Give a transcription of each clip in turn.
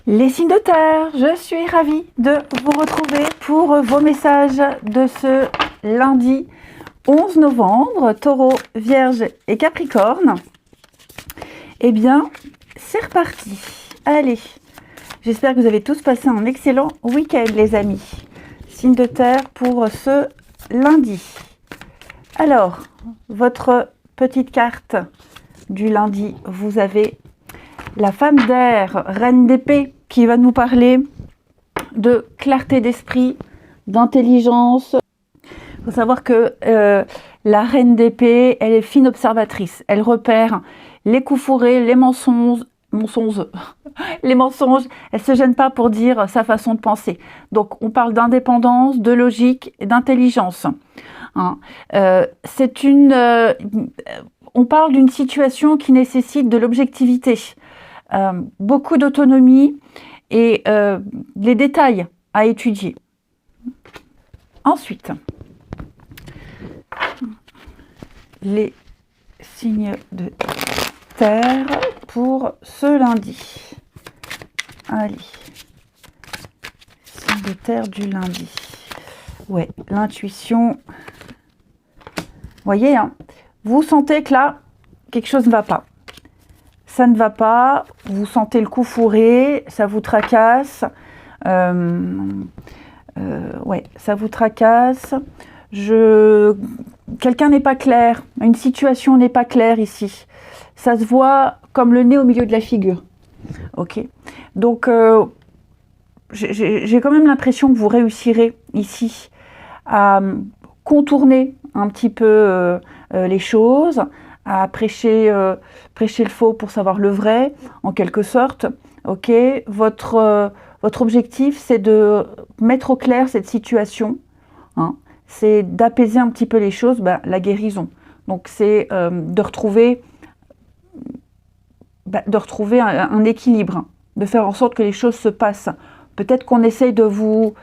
Les signes de terre, je suis ravie de vous retrouver pour vos messages de ce lundi 11 novembre, Taureau, Vierge et Capricorne. Eh bien, c'est reparti. Allez, j'espère que vous avez tous passé un excellent week-end, les amis. Signes de terre pour ce lundi. Alors, votre petite carte du lundi, vous avez la femme d'air, reine d'épée, qui va nous parler de clarté d'esprit, d'intelligence. Il faut savoir que la reine d'épée, elle est fine observatrice. Elle repère les coups fourrés, les mensonges. Les mensonges, elle ne se gêne pas pour dire sa façon de penser. Donc, on parle d'indépendance, de logique et d'intelligence. Hein. On parle d'une situation qui nécessite de l'objectivité. Beaucoup d'autonomie et les détails à étudier. Ensuite, les signes de terre pour ce lundi. Allez, signes de terre du lundi. Ouais, l'intuition. Voyez, hein, vous sentez que là, quelque chose ne va pas. Ça ne va pas, vous sentez le coup fourré, ça vous tracasse. Ouais, ça vous tracasse. Quelqu'un n'est pas clair, une situation n'est pas claire ici. Ça se voit comme le nez au milieu de la figure. Ok. Donc, j'ai quand même l'impression que vous réussirez ici à contourner un petit peu les choses, à prêcher le faux pour savoir le vrai, en quelque sorte. Ok, votre objectif, c'est de mettre au clair cette situation, hein. C'est d'apaiser un petit peu les choses, la guérison. Donc, c'est de retrouver un équilibre, de faire en sorte que les choses se passent. Peut-être qu'on essaye de vous...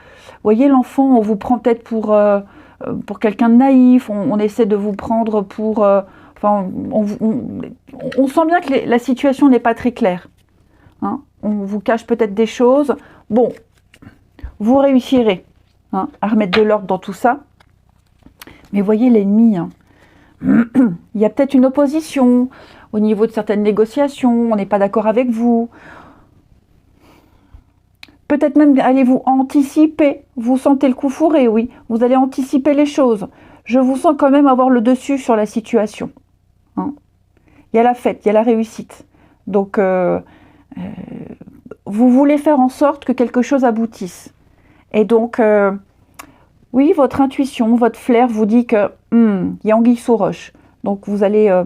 Voyez, l'enfant, on vous prend peut-être pour quelqu'un de naïf, on essaie de vous prendre pour... on sent bien que la situation n'est pas très claire. Hein, on vous cache peut-être des choses. Bon, vous réussirez à remettre de l'ordre dans tout ça. Mais voyez l'ennemi. Hein. Il y a peut-être une opposition au niveau de certaines négociations. On n'est pas d'accord avec vous. Peut-être même allez-vous anticiper. Vous sentez le coup fourré, oui. Vous allez anticiper les choses. Je vous sens quand même avoir le dessus sur la situation. Hein. Il y a la fête, il y a la réussite. Donc, vous voulez faire en sorte que quelque chose aboutisse. Et donc, oui, votre intuition, votre flair vous dit que il y a anguille sous roche. Donc, vous allez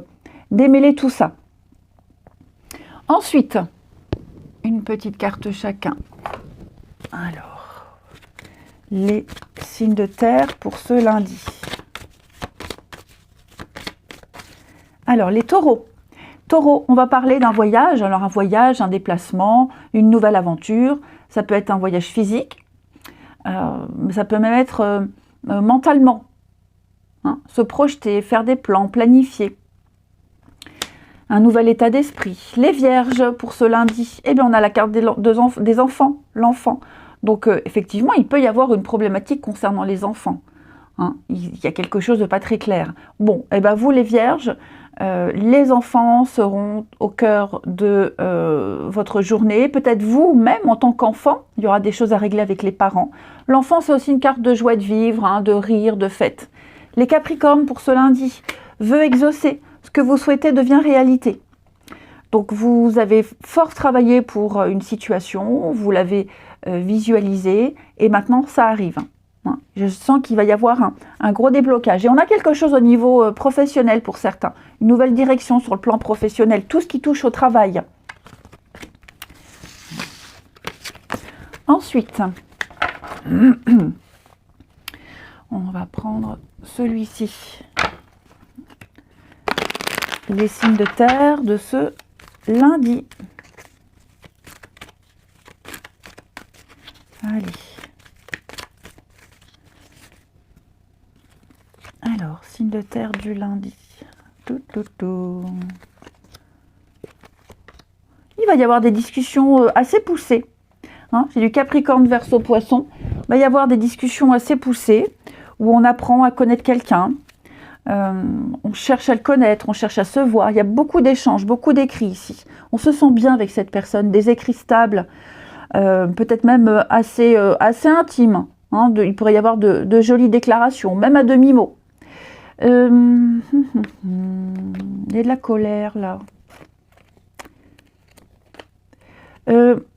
démêler tout ça. Ensuite, une petite carte chacun. Alors, les signes de terre pour ce lundi. Alors, les taureaux. Taureau, on va parler d'un voyage. Alors, un voyage, un déplacement, une nouvelle aventure. Ça peut être un voyage physique. Ça peut même être mentalement. Hein, se projeter, faire des plans, planifier. Un nouvel état d'esprit. Les vierges, pour ce lundi, eh bien, on a la carte des enfants, l'enfant. Donc, effectivement, il peut y avoir une problématique concernant les enfants. Hein, il y a quelque chose de pas très clair. Bon, eh bien, vous, les vierges, les enfants seront au cœur de votre journée. Peut-être vous-même, en tant qu'enfant, il y aura des choses à régler avec les parents. L'enfant, c'est aussi une carte de joie de vivre, hein, de rire, de fête. Les Capricornes, pour ce lundi, vœux exaucés. Ce que vous souhaitez devient réalité. Donc, vous avez fort travaillé pour une situation, vous l'avez visualisé, et maintenant, ça arrive. Je sens qu'il va y avoir un gros déblocage. Et on a quelque chose au niveau professionnel pour certains. Une nouvelle direction sur le plan professionnel. Tout ce qui touche au travail. Ensuite, on va prendre celui-ci. Les signes de terre de ce lundi. Allez. Alors, signe de terre du lundi. Il va y avoir des discussions assez poussées hein, j'ai du Capricorne, Verseau, Poisson. Il va y avoir des discussions assez poussées où on apprend à connaître quelqu'un. On cherche à le connaître, on cherche à se voir. Il y a beaucoup d'échanges, beaucoup d'écrits ici. On se sent bien avec cette personne, des écrits stables, peut-être même assez intimes. Hein, il pourrait y avoir de jolies déclarations, même à demi-mot. Il y a de la colère là.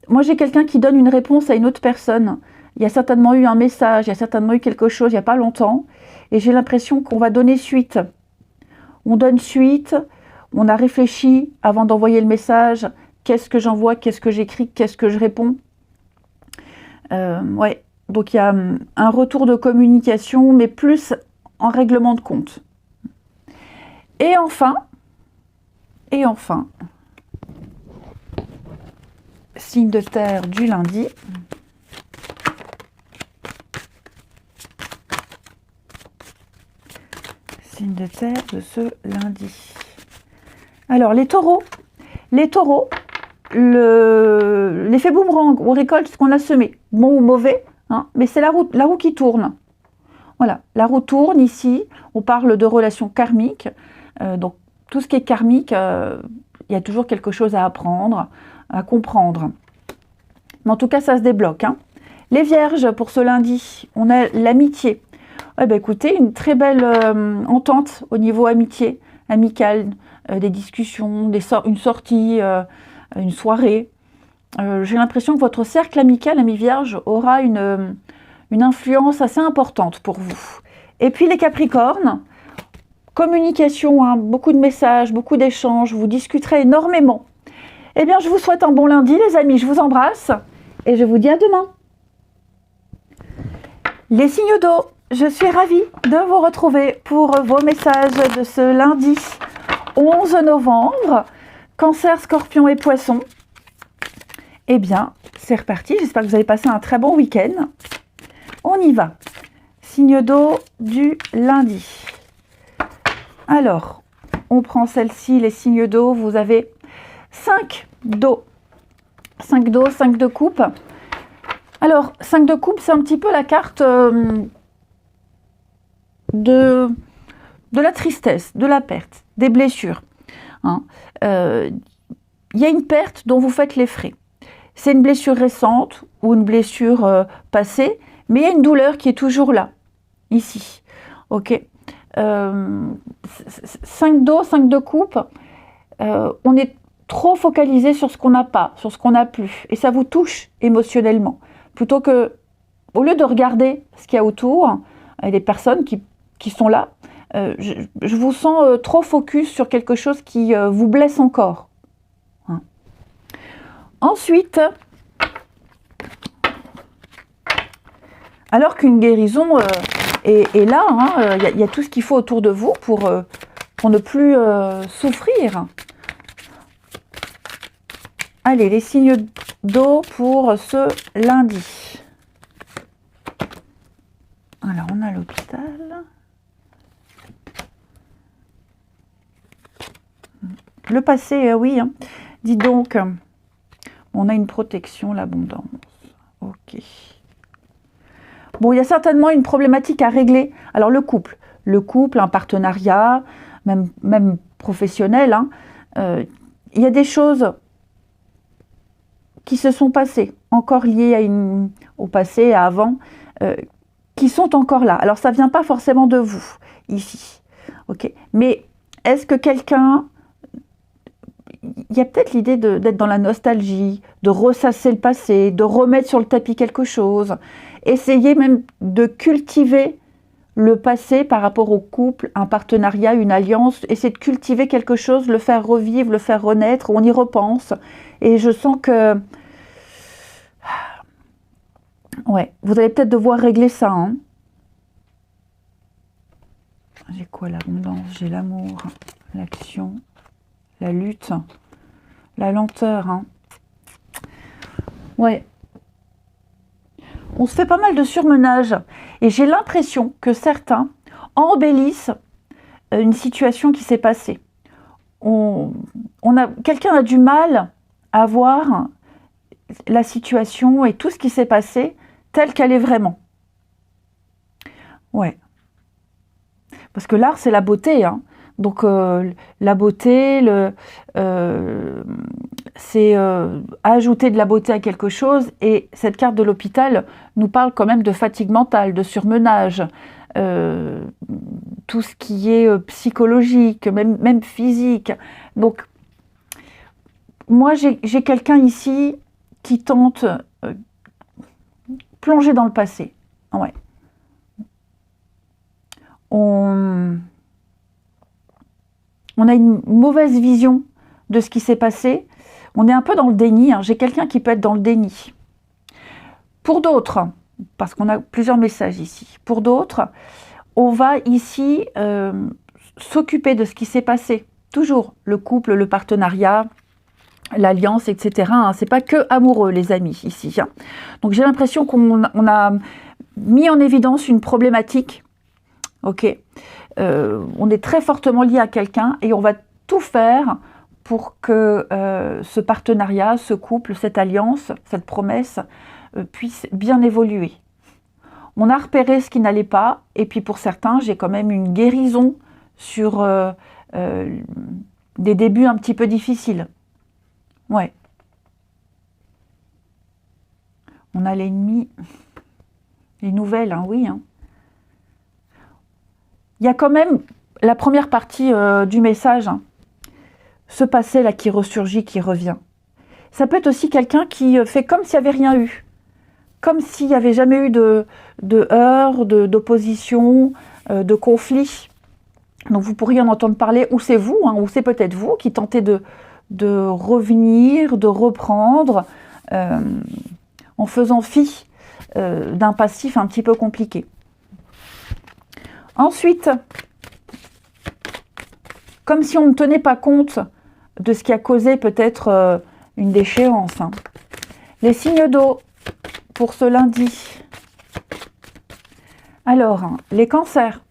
Moi j'ai quelqu'un qui donne une réponse à une autre personne. Il y a certainement eu un message, il y a certainement eu quelque chose il n'y a pas longtemps. Et j'ai l'impression qu'on va donner suite. On donne suite, on a réfléchi avant d'envoyer le message. Qu'est-ce que j'envoie, qu'est-ce que j'écris, qu'est-ce que je réponds. Ouais, donc il y a un retour de communication, mais plus en règlement de compte. Et enfin, signe de terre du lundi. Signe de terre de ce lundi. Alors, les taureaux, l'effet boomerang, on récolte ce qu'on a semé, bon ou mauvais, hein, mais c'est la roue qui tourne. Voilà, la roue tourne ici, on parle de relations karmiques, donc tout ce qui est karmique, il y a toujours quelque chose à apprendre, à comprendre. Mais en tout cas, ça se débloque. Hein. Les vierges, pour ce lundi, on a l'amitié. Eh ben, écoutez, une très belle entente au niveau amitié, amicale, des discussions, une sortie, une soirée. J'ai l'impression que votre cercle amical, ami vierge, aura une influence assez importante pour vous. Et puis les capricornes, communication, hein, beaucoup de messages, beaucoup d'échanges, vous discuterez énormément. Eh bien, je vous souhaite un bon lundi, les amis, je vous embrasse et je vous dis à demain. Les signes d'eau, je suis ravie de vous retrouver pour vos messages de ce lundi 11 novembre. Cancer, Scorpion et Poisson. Eh bien, c'est reparti, j'espère que vous avez passé un très bon week-end. On y va. Signe d'eau du lundi. Alors, on prend celle-ci, les signes d'eau. Vous avez 5 d'eau. 5 d'eau, 5 de coupe. Alors, 5 de coupe, c'est un petit peu la carte de la tristesse, de la perte, des blessures. Hein. Y a une perte dont vous faites les frais. C'est une blessure récente ou une blessure passée, mais il y a une douleur qui est toujours là, ici. Ok. 5 d'eau, 5 de coupe, on est trop focalisé sur ce qu'on n'a pas, sur ce qu'on n'a plus, et ça vous touche émotionnellement. Plutôt que, au lieu de regarder ce qu'il y a autour, les personnes qui sont là, je vous sens trop focus sur quelque chose qui vous blesse encore. Hein. Ensuite, alors qu'une guérison est là, hein, y a tout ce qu'il faut autour de vous pour ne plus souffrir. Allez, les signes d'eau pour ce lundi. Alors, on a l'hôpital. Le passé, oui. Hein. Dis donc, on a une protection, l'abondance. Ok. Bon, il y a certainement une problématique à régler. Alors, le couple, un partenariat, même professionnel. Hein. Il y a des choses qui se sont passées, encore liées au passé, à avant, qui sont encore là. Alors, ça ne vient pas forcément de vous, ici. Ok. Mais est-ce que quelqu'un... Il y a peut-être l'idée d'être dans la nostalgie, de ressasser le passé, de remettre sur le tapis quelque chose. Essayer même de cultiver le passé par rapport au couple, un partenariat, une alliance. Essayer de cultiver quelque chose, le faire revivre, le faire renaître. On y repense. Et je sens que... Ouais, vous allez peut-être devoir régler ça. Hein. J'ai quoi? L'abondance, j'ai l'amour, l'action, la lutte, la lenteur. Hein. Ouais. On se fait pas mal de surmenage. Et j'ai l'impression que certains embellissent une situation qui s'est passée. Quelqu'un a du mal à voir la situation et tout ce qui s'est passé telle qu'elle est vraiment. Ouais. Parce que l'art, c'est la beauté, hein. Donc, la beauté, c'est ajouter de la beauté à quelque chose. Et cette carte de l'hôpital nous parle quand même de fatigue mentale, de surmenage, tout ce qui est psychologique, même physique. Donc, moi, j'ai quelqu'un ici qui tente plonger dans le passé. Ouais. On a une mauvaise vision de ce qui s'est passé. On est un peu dans le déni, hein. J'ai quelqu'un qui peut être dans le déni. Pour d'autres, parce qu'on a plusieurs messages ici, pour d'autres, on va ici s'occuper de ce qui s'est passé. Toujours le couple, le partenariat, l'alliance, etc. Hein. C'est pas que amoureux, les amis, ici. Hein. Donc j'ai l'impression qu'on a mis en évidence une problématique. Ok, on est très fortement lié à quelqu'un et on va tout faire pour que ce partenariat, ce couple, cette alliance, cette promesse puisse bien évoluer. On a repéré ce qui n'allait pas et puis pour certains, j'ai quand même une guérison sur des débuts un petit peu difficiles. Ouais. On a l'ennemi, les nouvelles, hein, oui, hein. Il y a quand même la première partie du message, hein, ce passé là qui ressurgit, qui revient. Ça peut être aussi quelqu'un qui fait comme s'il n'y avait rien eu, comme s'il n'y avait jamais eu de heurts, d'opposition, de conflit. Donc vous pourriez en entendre parler, ou c'est vous, hein, ou c'est peut-être vous qui tentez de revenir, de reprendre, en faisant fi d'un passif un petit peu compliqué. Ensuite, comme si on ne tenait pas compte de ce qui a causé peut-être une déchéance. Hein. Les signes d'eau pour ce lundi. Alors, les cancers.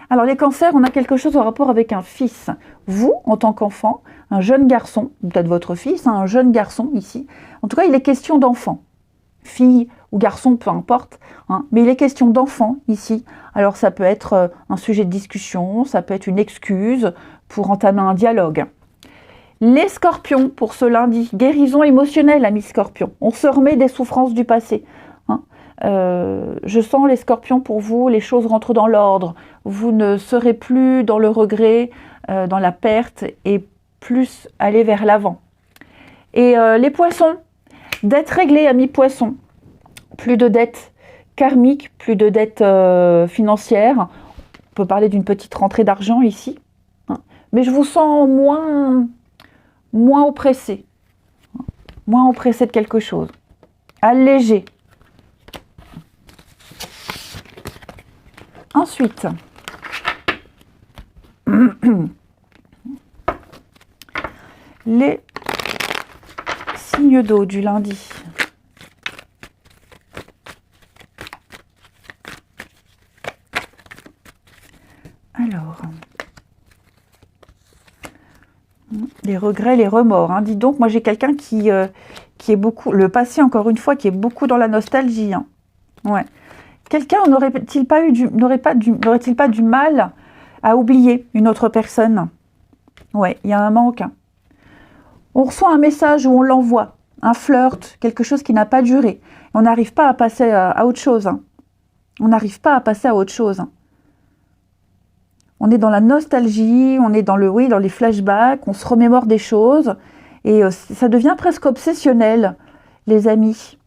Alors, les cancers, on a quelque chose en rapport avec un fils. Vous, en tant qu'enfant, un jeune garçon, peut-être votre fils, hein, un jeune garçon ici. En tout cas, il est question d'enfant. Fille ou garçon, peu importe, hein, mais il est question d'enfant ici. Alors ça peut être un sujet de discussion, ça peut être une excuse pour entamer un dialogue. Les scorpions pour ce lundi, guérison émotionnelle, amis scorpions. On se remet des souffrances du passé. Hein. Je sens les scorpions pour vous, les choses rentrent dans l'ordre. Vous ne serez plus dans le regret, dans la perte et plus aller vers l'avant. Et les poissons, dettes réglées, amis poissons. Plus de dettes karmiques, plus de dettes financières. On peut parler d'une petite rentrée d'argent ici. Hein. Mais je vous sens moins oppressé. Moins oppressé de quelque chose. Allégé. Ensuite, les signes d'eau du lundi. Alors, les regrets, les remords. Hein. Dis donc, moi j'ai quelqu'un qui est beaucoup, le passé encore une fois, qui est beaucoup dans la nostalgie. Hein. Ouais. Quelqu'un n'aurait-il pas du mal à oublier une autre personne? Ouais, il y a un manque. Hein. On reçoit un message où on l'envoie, un flirt, quelque chose qui n'a pas duré. On n'arrive pas à passer à autre chose. Hein. On n'arrive pas à passer à autre chose. Hein. On est dans la nostalgie, on est dans dans les flashbacks, on se remémore des choses et ça devient presque obsessionnel, les amis.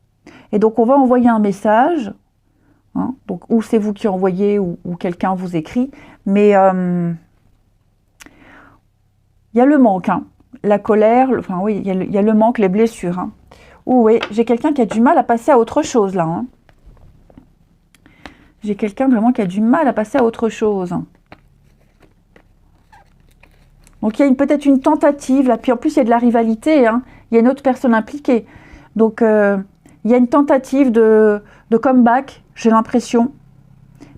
Et donc on va envoyer un message, hein, donc ou c'est vous qui envoyez ou quelqu'un vous écrit, mais il y a le manque, hein, la colère, enfin oui, il y a le manque, les blessures. Hein. Oui, j'ai quelqu'un qui a du mal à passer à autre chose là. Hein. J'ai quelqu'un vraiment qui a du mal à passer à autre chose. Donc il y a peut-être une tentative, là, puis en plus il y a de la rivalité, hein, il y a une autre personne impliquée. Donc il y a une tentative de comeback, j'ai l'impression.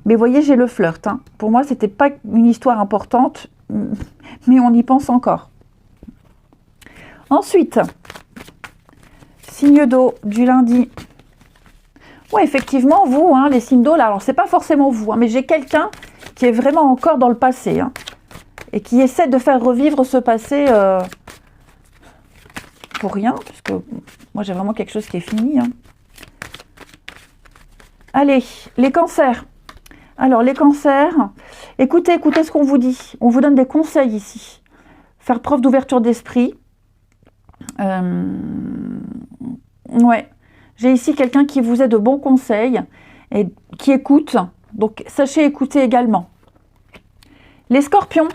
Mais vous voyez, j'ai le flirt. Hein. Pour moi, c'était pas une histoire importante, mais on y pense encore. Ensuite, Signe d'eau du lundi. Ouais, effectivement, vous, hein, les signes d'eau, là, alors c'est pas forcément vous, hein, mais j'ai quelqu'un qui est vraiment encore dans le passé, hein, et qui essaie de faire revivre ce passé pour rien, puisque moi j'ai vraiment quelque chose qui est fini. Hein. Allez, les cancers. Alors, les cancers, écoutez ce qu'on vous dit. On vous donne des conseils ici. Faire preuve d'ouverture d'esprit. Ouais. J'ai ici quelqu'un qui vous a de bons conseils et qui écoute. Donc, sachez écouter également. Les scorpions.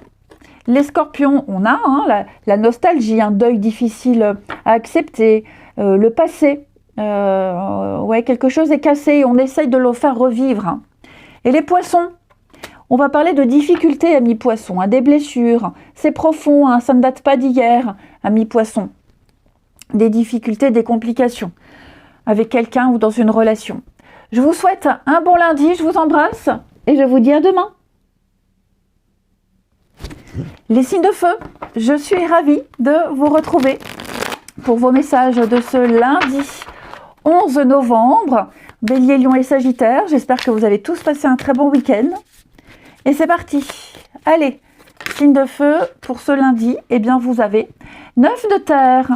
Les scorpions, on a hein, la nostalgie, un deuil difficile à accepter, le passé. Ouais, quelque chose est cassé et on essaye de le faire revivre. Hein. Et les poissons, on va parler de difficultés, amis poissons, hein, des blessures. C'est profond, hein, ça ne date pas d'hier, amis poissons. Des difficultés, des complications avec quelqu'un ou dans une relation. Je vous souhaite un bon lundi, je vous embrasse et je vous dis à demain. Les signes de feu, je suis ravie de vous retrouver pour vos messages de ce lundi 11 novembre. Bélier, Lion et Sagittaire, j'espère que vous avez tous passé un très bon week-end. Et c'est parti. Allez, signe de feu pour ce lundi, eh bien vous avez 9 de terre.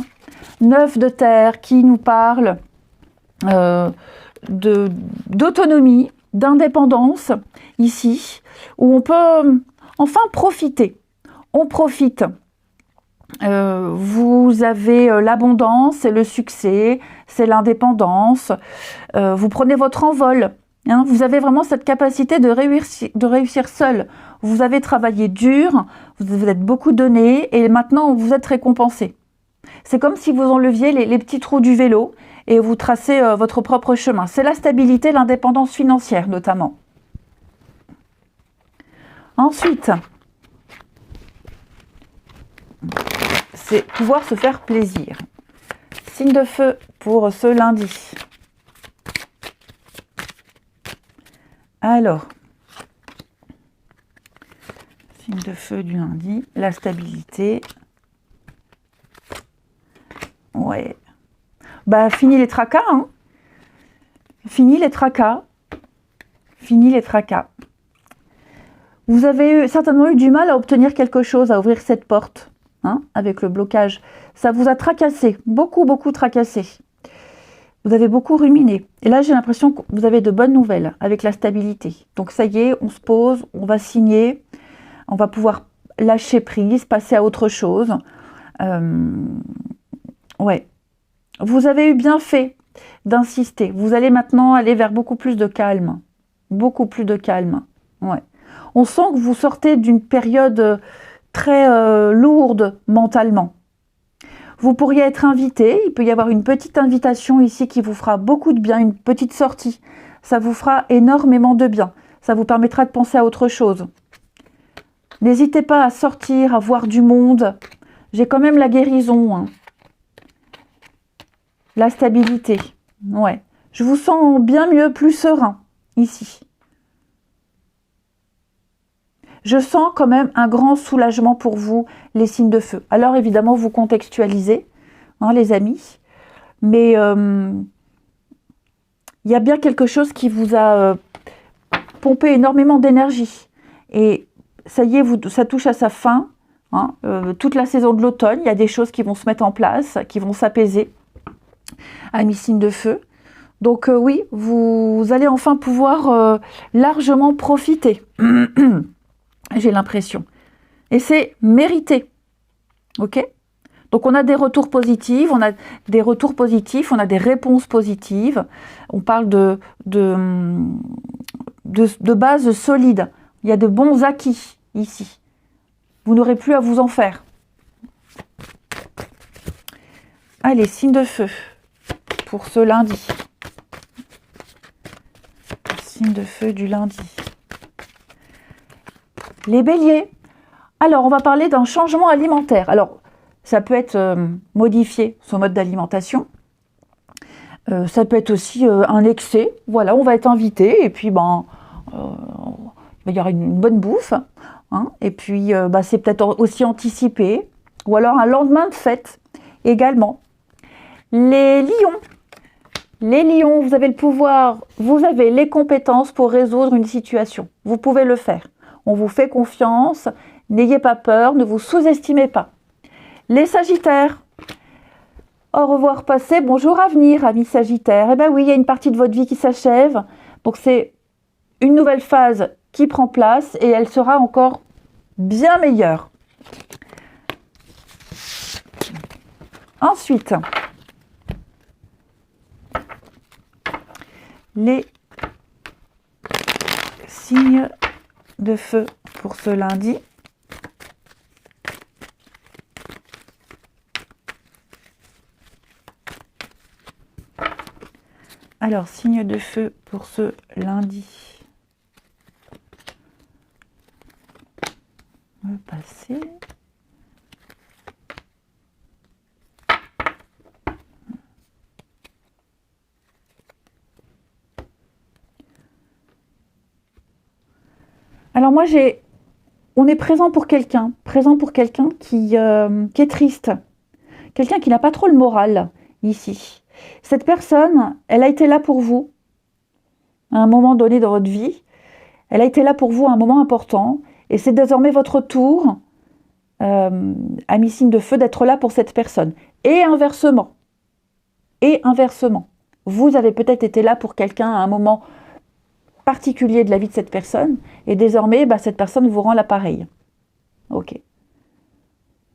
9 de terre qui nous parle d'autonomie, d'indépendance, ici, où on peut enfin profiter. On profite. Vous avez l'abondance, c'est le succès, c'est l'indépendance. Vous prenez votre envol. Hein, vous avez vraiment cette capacité de réussir seul. Vous avez travaillé dur, vous êtes beaucoup donné et maintenant vous êtes récompensé. C'est comme si vous enleviez les petits trous du vélo et vous tracez votre propre chemin. C'est la stabilité, l'indépendance financière notamment. Ensuite, c'est pouvoir se faire plaisir. Signe de feu pour ce lundi. Alors, signe de feu du lundi, la stabilité. Ouais. Bah, fini les tracas, hein. Fini les tracas. Fini les tracas. Vous avez certainement eu du mal à obtenir quelque chose, à ouvrir cette porte, hein, avec le blocage. Ça vous a tracassé, beaucoup tracassé. Vous avez beaucoup ruminé. Et là, j'ai l'impression que vous avez de bonnes nouvelles avec la stabilité. Donc ça y est, on se pose, on va signer, on va pouvoir lâcher prise, passer à autre chose. Ouais. Vous avez eu bien fait d'insister. Vous allez maintenant aller vers beaucoup plus de calme. Beaucoup plus de calme. Ouais. On sent que vous sortez d'une période très lourde mentalement. Vous pourriez être invité, il peut y avoir une petite invitation ici qui vous fera beaucoup de bien, une petite sortie. Ça vous fera énormément de bien. Ça vous permettra de penser à autre chose. N'hésitez pas à sortir, à voir du monde. J'ai quand même la guérison. Hein. La stabilité. Ouais. Je vous sens bien mieux, plus serein, ici. Je sens quand même un grand soulagement pour vous, les signes de feu. Alors évidemment, vous contextualisez, hein, les amis, mais il y a bien quelque chose qui vous a pompé énormément d'énergie. Et ça y est, ça touche à sa fin. Hein, toute la saison de l'automne, il y a des choses qui vont se mettre en place, qui vont s'apaiser, amis signes de feu. Donc oui, vous allez enfin pouvoir largement profiter. J'ai l'impression. Et c'est mérité. Ok ? Donc on a des retours positifs, on a des réponses positives. On parle de bases solides. Il y a de bons acquis ici. Vous n'aurez plus à vous en faire. Allez, signe de feu pour ce lundi. Signe de feu du lundi. Les béliers. Alors, on va parler d'un changement alimentaire. Alors, ça peut être modifier son mode d'alimentation. Ça peut être aussi un excès. Voilà, on va être invité et puis, il y aura une bonne bouffe. Hein, et puis, c'est peut-être aussi anticipé. Ou alors un lendemain de fête également. Les lions. Les lions, vous avez le pouvoir, vous avez les compétences pour résoudre une situation. Vous pouvez le faire. On vous fait confiance. N'ayez pas peur, ne vous sous-estimez pas. Les sagittaires. Au revoir passé, bonjour avenir, amis sagittaires. Eh bien oui, il y a une partie de votre vie qui s'achève. Donc c'est une nouvelle phase qui prend place et elle sera encore bien meilleure. Ensuite, les signes de feu pour ce lundi. Alors, signe de feu pour ce lundi. Le passé. Alors moi, on est présent pour quelqu'un qui est triste, quelqu'un qui n'a pas trop le moral ici. Cette personne, elle a été là pour vous à un moment donné dans votre vie. Elle a été là pour vous à un moment important. Et c'est désormais votre tour, ami signe de feu, d'être là pour cette personne. Et inversement. Vous avez peut-être été là pour quelqu'un à un moment particulier de la vie de cette personne. Et désormais, cette personne vous rend l'appareil. Ok.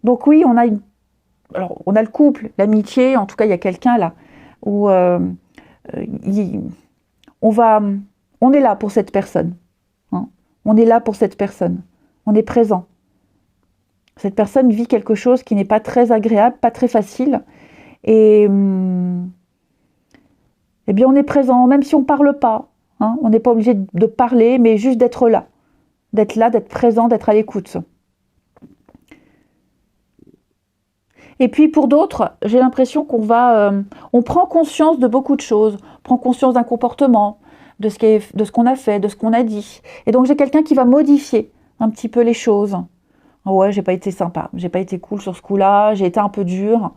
Donc oui, on a le couple, l'amitié. En tout cas, il y a quelqu'un là où on est là pour cette personne. Hein. On est là pour cette personne. On est présent. Cette personne vit quelque chose qui n'est pas très agréable, pas très facile. Et eh bien, on est présent, même si on ne parle pas. Hein. On n'est pas obligé de parler, mais juste d'être là. D'être présent, d'être à l'écoute. Et puis pour d'autres, j'ai l'impression on prend conscience de beaucoup de choses, on prend conscience d'un comportement, de ce qu'on a fait, de ce qu'on a dit. Et donc j'ai quelqu'un qui va modifier un petit peu les choses. Ouais, j'ai pas été sympa, j'ai pas été cool sur ce coup-là, j'ai été un peu dure.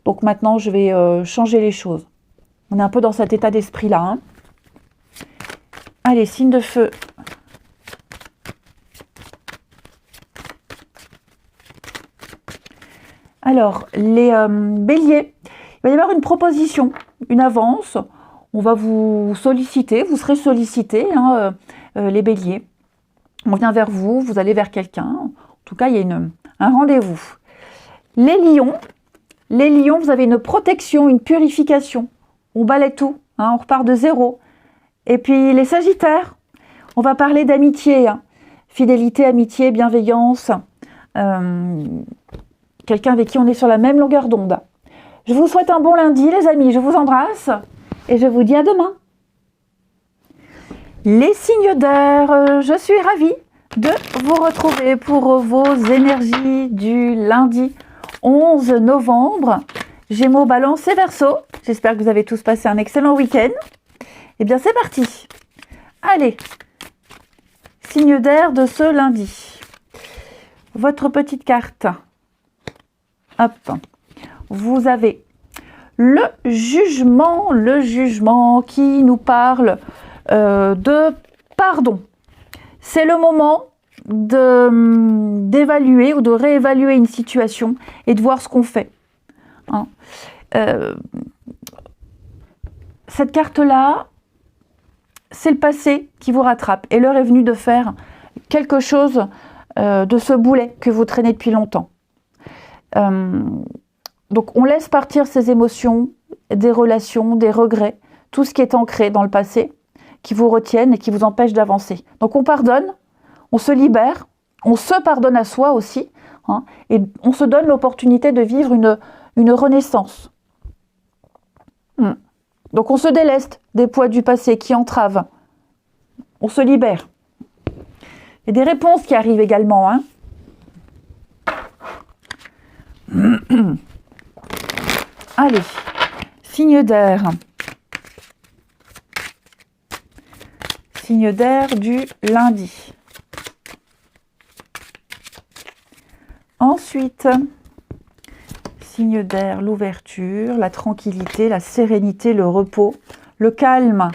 Donc maintenant, je vais changer les choses. On est un peu dans cet état d'esprit-là. Hein. Allez, signe de feu. Alors, les béliers, il va y avoir une proposition, une avance. On va vous solliciter, vous serez sollicité, hein, les béliers. On vient vers vous, vous allez vers quelqu'un. En tout cas, il y a un rendez-vous. Les lions, vous avez une protection, une purification. On balaie tout, hein, on repart de zéro. Et puis les sagittaires, on va parler d'amitié, hein. Fidélité, amitié, bienveillance. Quelqu'un avec qui on est sur la même longueur d'onde. Je vous souhaite un bon lundi, les amis. Je vous embrasse et je vous dis à demain. Les signes d'air, je suis ravie de vous retrouver pour vos énergies du lundi 11 novembre. Gémeaux, Balance et Verseau. J'espère que vous avez tous passé un excellent week-end. Eh bien, c'est parti. Allez, signe d'air de ce lundi. Votre petite carte. Hop. Vous avez le jugement qui nous parle de pardon. C'est le moment d'évaluer ou de réévaluer une situation et de voir ce qu'on fait. Hein. Cette carte-là, c'est le passé qui vous rattrape. Et l'heure est venue de faire quelque chose de ce boulet que vous traînez depuis longtemps. Donc on laisse partir ces émotions, des relations, des regrets, tout ce qui est ancré dans le passé, qui vous retiennent et qui vous empêchent d'avancer. Donc on pardonne, on se libère, on se pardonne à soi aussi, hein, et on se donne l'opportunité de vivre une renaissance. Donc on se déleste des poids du passé qui entravent. On se libère. Il y a des réponses qui arrivent également. Hein. Allez, signe d'air. Signe d'air du lundi. Ensuite, Signe d'air, l'ouverture, la tranquillité, la sérénité, le repos, le calme.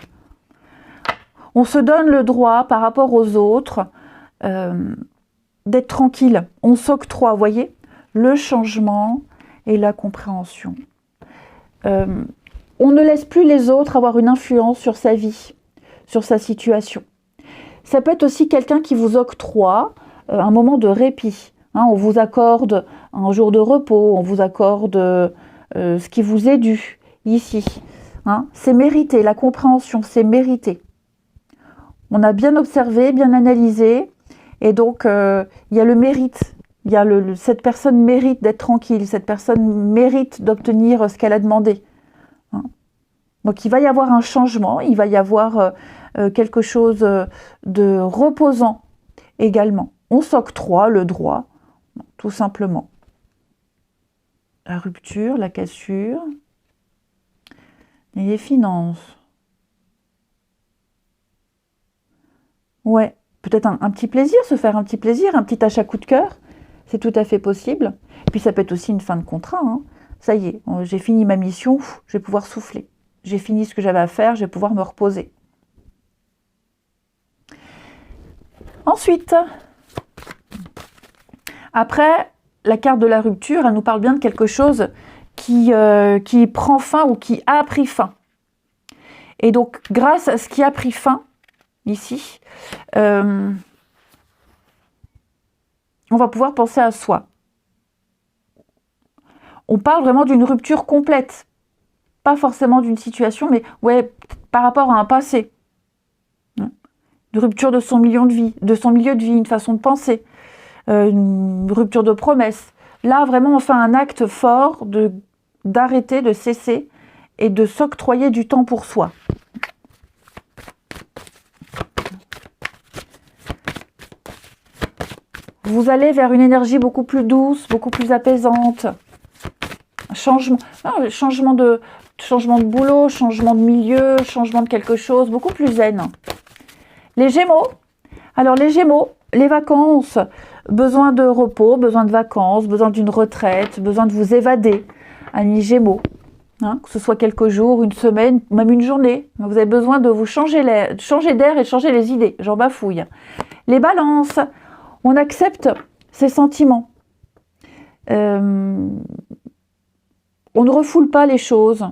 On se donne le droit par rapport aux autres d'être tranquille. On s'octroie, vous voyez, le changement et la compréhension. On ne laisse plus les autres avoir une influence sur sa vie, sur sa situation. Ça peut être aussi quelqu'un qui vous octroie un moment de répit. Hein, on vous accorde un jour de repos, on vous accorde ce qui vous est dû ici. Hein, c'est mérité, la compréhension, c'est mérité. On a bien observé, bien analysé, et donc il y a le mérite. Il y a cette personne mérite d'être tranquille, cette personne mérite d'obtenir ce qu'elle a demandé. Hein. Donc il va y avoir un changement, il va y avoir quelque chose de reposant également. On s'octroie le droit, tout simplement. La rupture, la cassure, et les finances. Ouais, peut-être un petit plaisir, se faire un petit plaisir, un petit achat coup de cœur, c'est tout à fait possible. Et puis ça peut être aussi une fin de contrat. Hein. Ça y est, j'ai fini ma mission, je vais pouvoir souffler. J'ai fini ce que j'avais à faire, je vais pouvoir me reposer. Ensuite, après, la carte de la rupture, elle nous parle bien de quelque chose qui prend fin ou qui a pris fin. Et donc, grâce à ce qui a pris fin, ici, on va pouvoir penser à soi. On parle vraiment d'une rupture complète. Pas forcément d'une situation, mais ouais, par rapport à un passé. Une rupture de son milieu de vie, une façon de penser. Une rupture de promesse. Là, vraiment, on fait un acte fort d'arrêter, de cesser et de s'octroyer du temps pour soi. Vous allez vers une énergie beaucoup plus douce, beaucoup plus apaisante. Changement de boulot, changement de milieu, changement de quelque chose, beaucoup plus zen. Les Gémeaux. Alors les Gémeaux, les vacances, besoin de repos, besoin de vacances, besoin d'une retraite, besoin de vous évader. Amis Gémeaux, hein, que ce soit quelques jours, une semaine, même une journée. Vous avez besoin de vous changer d'air et de changer les idées. J'en bafouille. Les Balances, on accepte ses sentiments. On ne refoule pas les choses.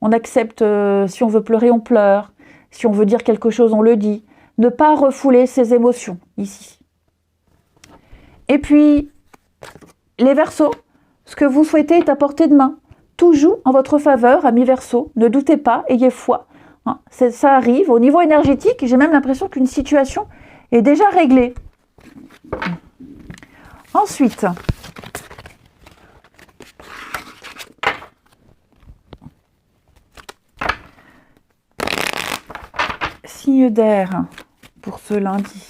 On accepte, si on veut pleurer, on pleure. Si on veut dire quelque chose, on le dit. Ne pas refouler ses émotions, ici. Et puis, les Verseaux, ce que vous souhaitez est à portée de main. Tout joue en votre faveur, amis Verseaux. Ne doutez pas, ayez foi. Hein, ça arrive. Au niveau énergétique, j'ai même l'impression qu'une situation est déjà réglée. Ensuite, signe d'air pour ce lundi.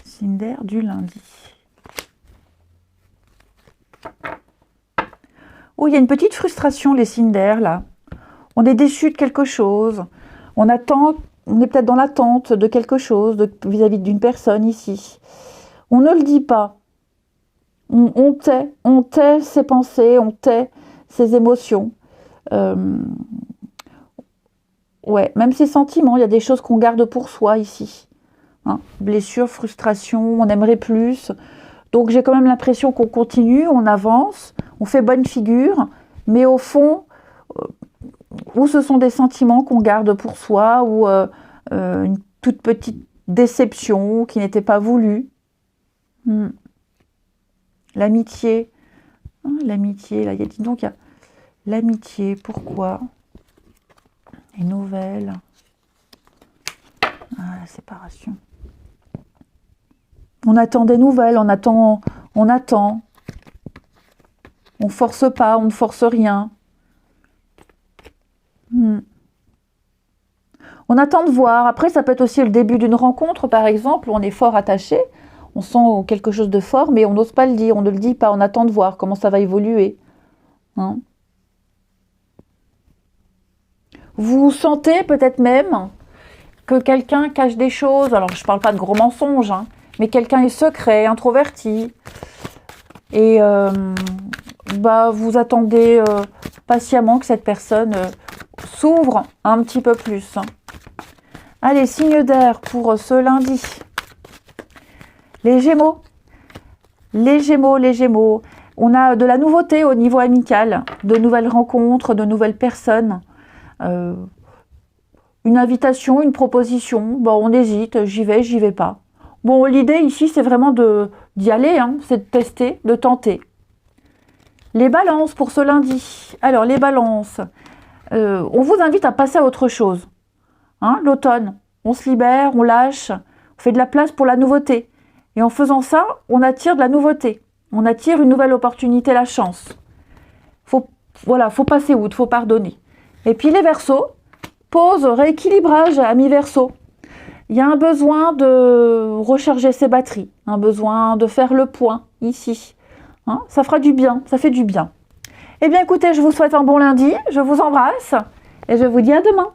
Signe d'air du lundi. Oh, il y a une petite frustration, les signes d'air, là. On est déçu de quelque chose. On attend, on est peut-être dans l'attente de quelque chose vis-à-vis d'une personne ici. On ne le dit pas. On tait ses pensées, on tait ses émotions. Ouais, même ses sentiments, il y a des choses qu'on garde pour soi ici. Hein, blessure, frustration, on aimerait plus. Donc j'ai quand même l'impression qu'on continue, on avance, on fait bonne figure, mais au fond, ou ce sont des sentiments qu'on garde pour soi, ou une toute petite déception qui n'était pas voulue. L'amitié, hein, l'amitié, là, dis donc, il y a l'amitié, pourquoi? Les nouvelles, la séparation. On attend des nouvelles, on attend. On force pas, on ne force rien. On attend de voir. Après, ça peut être aussi le début d'une rencontre, par exemple, où on est fort attaché. On sent quelque chose de fort, mais on n'ose pas le dire, on ne le dit pas, on attend de voir comment ça va évoluer. Hein? Vous sentez peut-être même que quelqu'un cache des choses. Alors, je ne parle pas de gros mensonges, hein, mais quelqu'un est secret, introverti. Et vous attendez patiemment que cette personne s'ouvre un petit peu plus. Allez, signe d'air pour ce lundi. Les Gémeaux. Les Gémeaux, les Gémeaux. On a de la nouveauté au niveau amical, de nouvelles rencontres, de nouvelles personnes. Une invitation, une proposition. Bon, on hésite, j'y vais pas. Bon, l'idée ici, c'est vraiment d'y aller, hein, c'est de tester, de tenter. Les balances pour ce lundi. Alors, les balances, on vous invite à passer à autre chose. Hein, l'automne, on se libère, on lâche, on fait de la place pour la nouveauté. Et en faisant ça, on attire de la nouveauté. On attire une nouvelle opportunité, la chance. Faut passer outre, faut pardonner. Et puis les Verseaux, pause, rééquilibrage, amis Verseaux. Il y a un besoin de recharger ses batteries, un besoin de faire le point ici. Hein, ça fera du bien, ça fait du bien. Eh bien écoutez, je vous souhaite un bon lundi, je vous embrasse et je vous dis à demain.